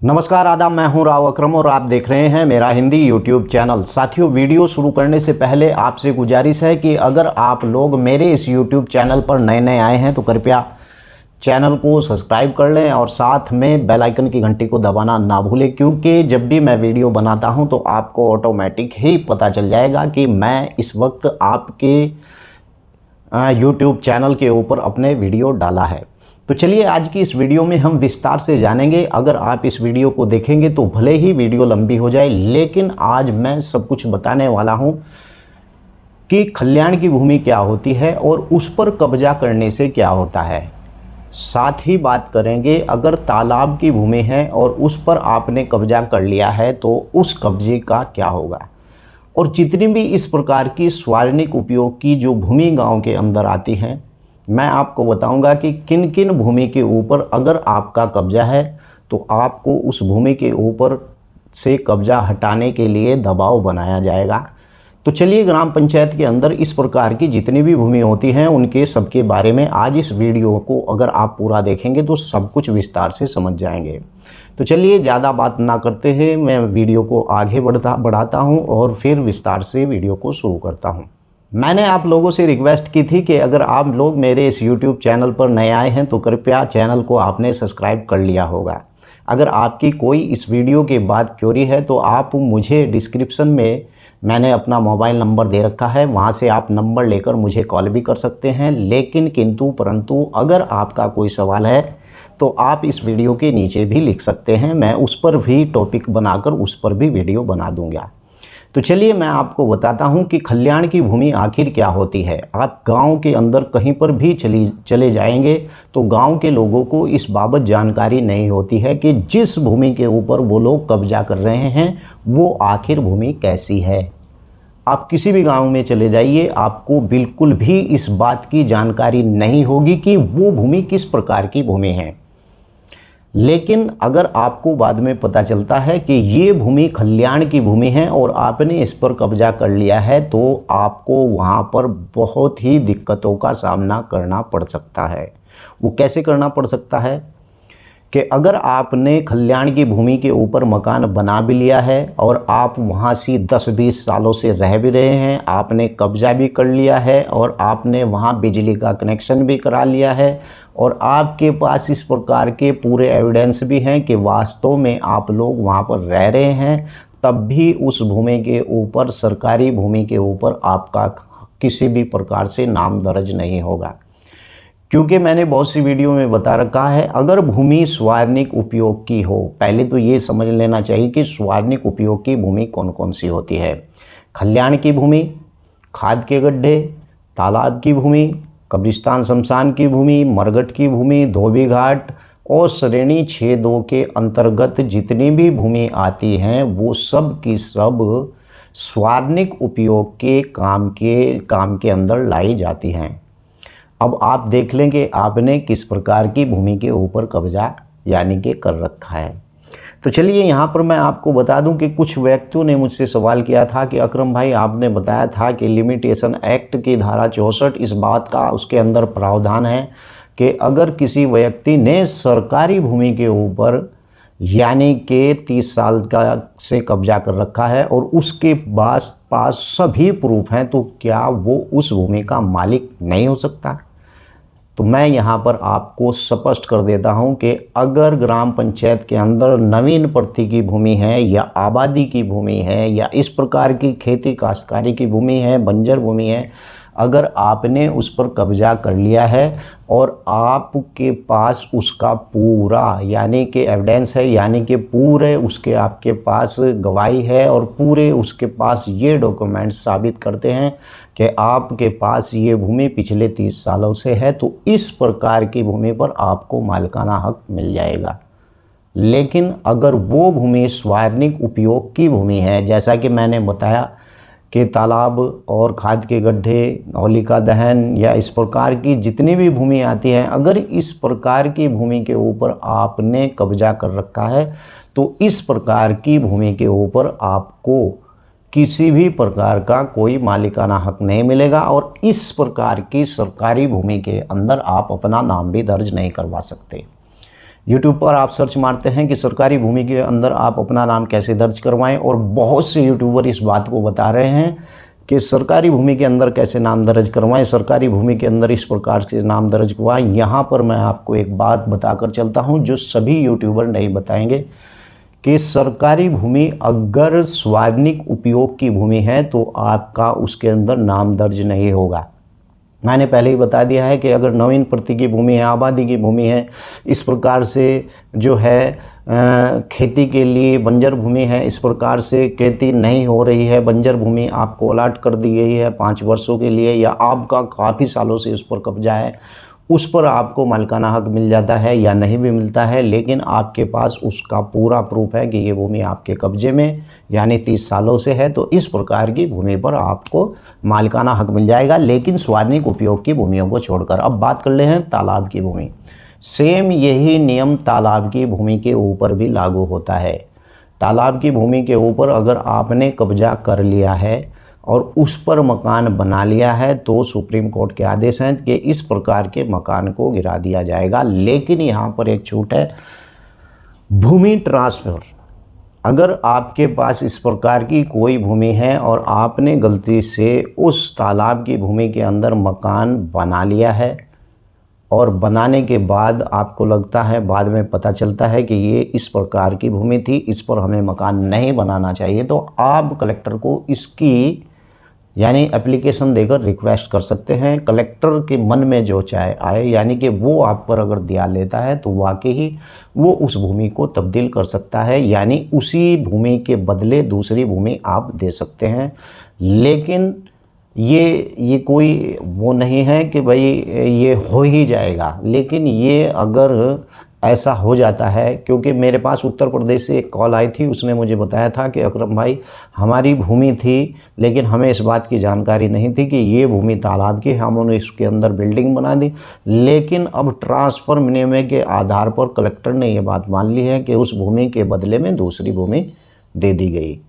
नमस्कार आदाब, मैं हूं राव अकरम और आप देख रहे हैं मेरा हिंदी यूट्यूब चैनल। साथियों, वीडियो शुरू करने से पहले आपसे गुजारिश है कि अगर आप लोग मेरे इस यूट्यूब चैनल पर नए नए आए हैं तो कृपया चैनल को सब्सक्राइब कर लें और साथ में बेल आइकन की घंटी को दबाना ना भूलें, क्योंकि जब भी मैं वीडियो बनाता हूं तो आपको ऑटोमेटिक ही पता चल जाएगा कि मैं इस वक्त आपके यूट्यूब चैनल के ऊपर अपने वीडियो डाला है। तो चलिए आज की इस वीडियो में हम विस्तार से जानेंगे। अगर आप इस वीडियो को देखेंगे तो भले ही वीडियो लंबी हो जाए, लेकिन आज मैं सब कुछ बताने वाला हूं कि खल्याण की भूमि क्या होती है और उस पर कब्जा करने से क्या होता है। साथ ही बात करेंगे, अगर तालाब की भूमि है और उस पर आपने कब्जा कर लिया है तो उस कब्जे का क्या होगा। और जितनी भी इस प्रकार की सार्वजनिक उपयोग की जो भूमि गांव के अंदर आती हैं, मैं आपको बताऊंगा कि किन किन भूमि के ऊपर अगर आपका कब्जा है तो आपको उस भूमि के ऊपर से कब्जा हटाने के लिए दबाव बनाया जाएगा। तो चलिए, ग्राम पंचायत के अंदर इस प्रकार की जितनी भी भूमि होती हैं उनके सबके बारे में आज इस वीडियो को अगर आप पूरा देखेंगे तो सब कुछ विस्तार से समझ जाएंगे। तो चलिए, ज़्यादा बात ना करते हुए मैं वीडियो को आगे बढ़ाता हूँ और फिर विस्तार से वीडियो को शुरू करता हूँ। मैंने आप लोगों से रिक्वेस्ट की थी कि अगर आप लोग मेरे इस YouTube चैनल पर नए आए हैं तो कृपया चैनल को आपने सब्सक्राइब कर लिया होगा। अगर आपकी कोई इस वीडियो के बाद क्वेरी है तो आप मुझे डिस्क्रिप्शन में मैंने अपना मोबाइल नंबर दे रखा है, वहाँ से आप नंबर लेकर मुझे कॉल भी कर सकते हैं। लेकिन किंतु परंतु अगर आपका कोई सवाल है तो आप इस वीडियो के नीचे भी लिख सकते हैं, मैं उस पर भी टॉपिक बनाकर उस पर भी वीडियो बना दूंगा। तो चलिए, मैं आपको बताता हूं कि खल्याण की भूमि आखिर क्या होती है। आप गांव के अंदर कहीं पर भी चले जाएंगे तो गांव के लोगों को इस बाबत जानकारी नहीं होती है कि जिस भूमि के ऊपर वो लोग कब्जा कर रहे हैं वो आखिर भूमि कैसी है। आप किसी भी गांव में चले जाइए, आपको बिल्कुल भी इस बात की जानकारी नहीं होगी कि वो भूमि किस प्रकार की भूमि है। लेकिन अगर आपको बाद में पता चलता है कि ये भूमि खल्याण की भूमि है और आपने इस पर कब्जा कर लिया है तो आपको वहाँ पर बहुत ही दिक्कतों का सामना करना पड़ सकता है। वो कैसे करना पड़ सकता है कि अगर आपने खल्याण की भूमि के ऊपर मकान बना भी लिया है और आप वहाँ से 10-20 सालों से रह भी रहे हैं, आपने कब्जा भी कर लिया है और आपने वहाँ बिजली का कनेक्शन भी करा लिया है और आपके पास इस प्रकार के पूरे एविडेंस भी हैं कि वास्तव में आप लोग वहाँ पर रह रहे हैं, तब भी उस भूमि के ऊपर, सरकारी भूमि के ऊपर आपका किसी भी प्रकार से नाम दर्ज नहीं होगा। क्योंकि मैंने बहुत सी वीडियो में बता रखा है, अगर भूमि सार्वजनिक उपयोग की हो, पहले तो ये समझ लेना चाहिए कि सार्वजनिक उपयोग की भूमि कौन कौन सी होती है। खल्याण की भूमि, खाद के गड्ढे, तालाब की भूमि, कब्रिस्तान शमशान की भूमि, मरघट की भूमि, धोबी घाट और श्रेणी 6(2) के अंतर्गत जितनी भी भूमि आती हैं वो सब की सब सार्वजनिक उपयोग के काम के अंदर लाई जाती हैं। अब आप देख लेंगे आपने किस प्रकार की भूमि के ऊपर कब्जा यानी कि कर रखा है। तो चलिए, यहाँ पर मैं आपको बता दूं कि कुछ व्यक्तियों ने मुझसे सवाल किया था कि अकरम भाई, आपने बताया था कि लिमिटेशन एक्ट की धारा 64 इस बात का उसके अंदर प्रावधान है कि अगर किसी व्यक्ति ने सरकारी भूमि के ऊपर यानी कि 30 साल का से कब्जा कर रखा है और उसके पास सभी प्रूफ हैं तो क्या वो उस भूमि का मालिक नहीं हो सकता। तो मैं यहाँ पर आपको स्पष्ट कर देता हूँ कि अगर ग्राम पंचायत के अंदर नवीन प्रति की भूमि है या आबादी की भूमि है या इस प्रकार की खेती काश्तकारी की भूमि है, बंजर भूमि है, अगर आपने उस पर कब्जा कर लिया है और आपके पास उसका पूरा यानी कि एविडेंस है, यानी कि पूरे उसके आपके पास गवाही है और पूरे उसके पास ये डॉक्यूमेंट्स साबित करते हैं कि आपके पास ये भूमि पिछले 30 सालों से है, तो इस प्रकार की भूमि पर आपको मालिकाना हक मिल जाएगा। लेकिन अगर वो भूमि सार्वजनिक उपयोग की भूमि है, जैसा कि मैंने बताया कि तालाब और खाद के गड्ढे, होलिका दहन या इस प्रकार की जितनी भी भूमि आती है, अगर इस प्रकार की भूमि के ऊपर आपने कब्जा कर रखा है तो इस प्रकार की भूमि के ऊपर आपको किसी भी प्रकार का कोई मालिकाना हक नहीं मिलेगा और इस प्रकार की सरकारी भूमि के अंदर आप अपना नाम भी दर्ज नहीं करवा सकते। यूट्यूब पर आप सर्च मारते हैं कि सरकारी भूमि के अंदर आप अपना नाम कैसे दर्ज करवाएं, और बहुत से यूट्यूबर इस बात को बता रहे हैं कि सरकारी भूमि के अंदर कैसे नाम दर्ज करवाएं, सरकारी भूमि के अंदर इस प्रकार से नाम दर्ज करवाएं। यहाँ पर मैं आपको एक बात बताकर चलता हूँ जो सभी यूट्यूबर नहीं बताएंगे, कि सरकारी भूमि अगर सार्वजनिक उपयोग की भूमि है तो आपका उसके अंदर नाम दर्ज नहीं होगा। मैंने पहले ही बता दिया है कि अगर नवीन प्रति की भूमि है, आबादी की भूमि है, इस प्रकार से जो है खेती के लिए बंजर भूमि है, इस प्रकार से खेती नहीं हो रही है, बंजर भूमि आपको अलाट कर दी गई है 5 वर्षों के लिए, या आपका काफ़ी सालों से उस पर कब्जा है, उस पर आपको मालिकाना हक मिल जाता है या नहीं भी मिलता है, लेकिन आपके पास उसका पूरा प्रूफ है कि ये भूमि आपके कब्जे में यानी 30 सालों से है, तो इस प्रकार की भूमि पर आपको मालिकाना हक मिल जाएगा, लेकिन सार्वजनिक उपयोग की भूमियों को छोड़कर। अब बात कर ले हैं तालाब की भूमि। सेम यही नियम तालाब की भूमि के ऊपर भी लागू होता है। तालाब की भूमि के ऊपर अगर आपने कब्जा कर लिया है और उस पर मकान बना लिया है तो सुप्रीम कोर्ट के आदेश हैं कि इस प्रकार के मकान को गिरा दिया जाएगा। लेकिन यहाँ पर एक छूट है, भूमि ट्रांसफ़र। अगर आपके पास इस प्रकार की कोई भूमि है और आपने गलती से उस तालाब की भूमि के अंदर मकान बना लिया है और बनाने के बाद आपको लगता है, बाद में पता चलता है कि ये इस प्रकार की भूमि थी, इस पर हमें मकान नहीं बनाना चाहिए, तो आप कलेक्टर को इसकी यानी एप्लीकेशन देकर रिक्वेस्ट कर सकते हैं। कलेक्टर के मन में जो चाहे आए, यानी कि वो आप पर अगर दिया लेता है तो वाकई ही वो उस भूमि को तब्दील कर सकता है, यानी उसी भूमि के बदले दूसरी भूमि आप दे सकते हैं। लेकिन ये कोई वो नहीं है कि भाई ये हो ही जाएगा, लेकिन ये अगर ऐसा हो जाता है, क्योंकि मेरे पास उत्तर प्रदेश से एक कॉल आई थी, उसने मुझे बताया था कि अकरम भाई हमारी भूमि थी लेकिन हमें इस बात की जानकारी नहीं थी कि ये भूमि तालाब की, हमने इसके अंदर बिल्डिंग बना दी, लेकिन अब ट्रांसफ़र विनिमय के आधार पर कलेक्टर ने ये बात मान ली है कि उस भूमि के बदले में दूसरी भूमि दे दी गई।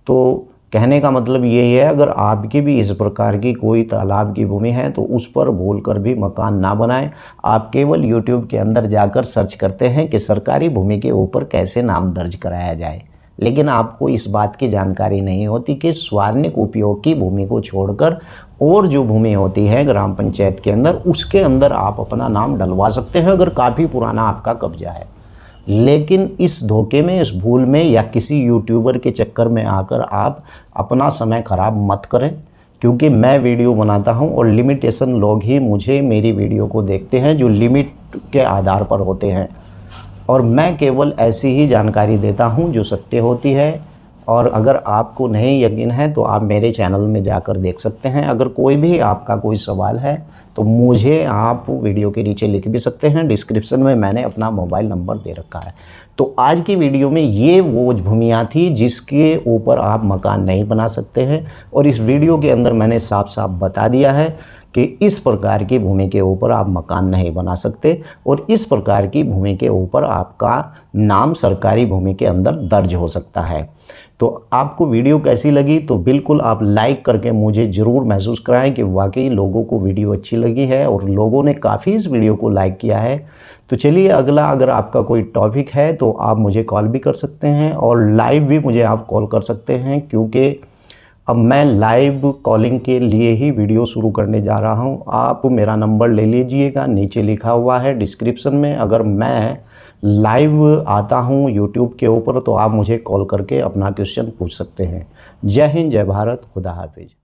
तो कहने का मतलब यही है, अगर आपकी भी इस प्रकार की कोई तालाब की भूमि है तो उस पर भूलकर भी मकान ना बनाएं। आप केवल YouTube के अंदर जाकर सर्च करते हैं कि सरकारी भूमि के ऊपर कैसे नाम दर्ज कराया जाए, लेकिन आपको इस बात की जानकारी नहीं होती कि सार्वजनिक उपयोग की भूमि को छोड़कर और जो भूमि होती है ग्राम पंचायत के अंदर, उसके अंदर आप अपना नाम डलवा सकते हैं अगर काफ़ी पुराना आपका कब्जा है। लेकिन इस धोखे में, इस भूल में या किसी यूट्यूबर के चक्कर में आकर आप अपना समय ख़राब मत करें, क्योंकि मैं वीडियो बनाता हूं और लिमिटेशन लोग ही मुझे मेरी वीडियो को देखते हैं जो लिमिट के आधार पर होते हैं, और मैं केवल ऐसी ही जानकारी देता हूं जो सत्य होती है। और अगर आपको नहीं यकीन है तो आप मेरे चैनल में जाकर देख सकते हैं। अगर कोई भी आपका कोई सवाल है तो मुझे आप वीडियो के नीचे लिख भी सकते हैं, डिस्क्रिप्शन में मैंने अपना मोबाइल नंबर दे रखा है। तो आज की वीडियो में ये वो भूमियाँ थी जिसके ऊपर आप मकान नहीं बना सकते हैं, और इस वीडियो के अंदर मैंने साफ साफ बता दिया है कि इस प्रकार की भूमि के ऊपर आप मकान नहीं बना सकते, और इस प्रकार की भूमि के ऊपर आपका नाम सरकारी भूमि के अंदर दर्ज हो सकता है। तो आपको वीडियो कैसी लगी तो बिल्कुल आप लाइक करके मुझे ज़रूर महसूस कराएं कि वाकई लोगों को वीडियो अच्छी लगी है, और लोगों ने काफ़ी इस वीडियो को लाइक किया है। तो चलिए अगला, अगर आपका कोई टॉपिक है तो आप मुझे कॉल भी कर सकते हैं, और लाइव भी मुझे आप कॉल कर सकते हैं, क्योंकि अब मैं लाइव कॉलिंग के लिए ही वीडियो शुरू करने जा रहा हूं। आप मेरा नंबर ले लीजिएगा, नीचे लिखा हुआ है डिस्क्रिप्शन में। अगर मैं लाइव आता हूं यूट्यूब के ऊपर तो आप मुझे कॉल करके अपना क्वेश्चन पूछ सकते हैं। जय हिंद, जय भारत, खुदा हाफिज।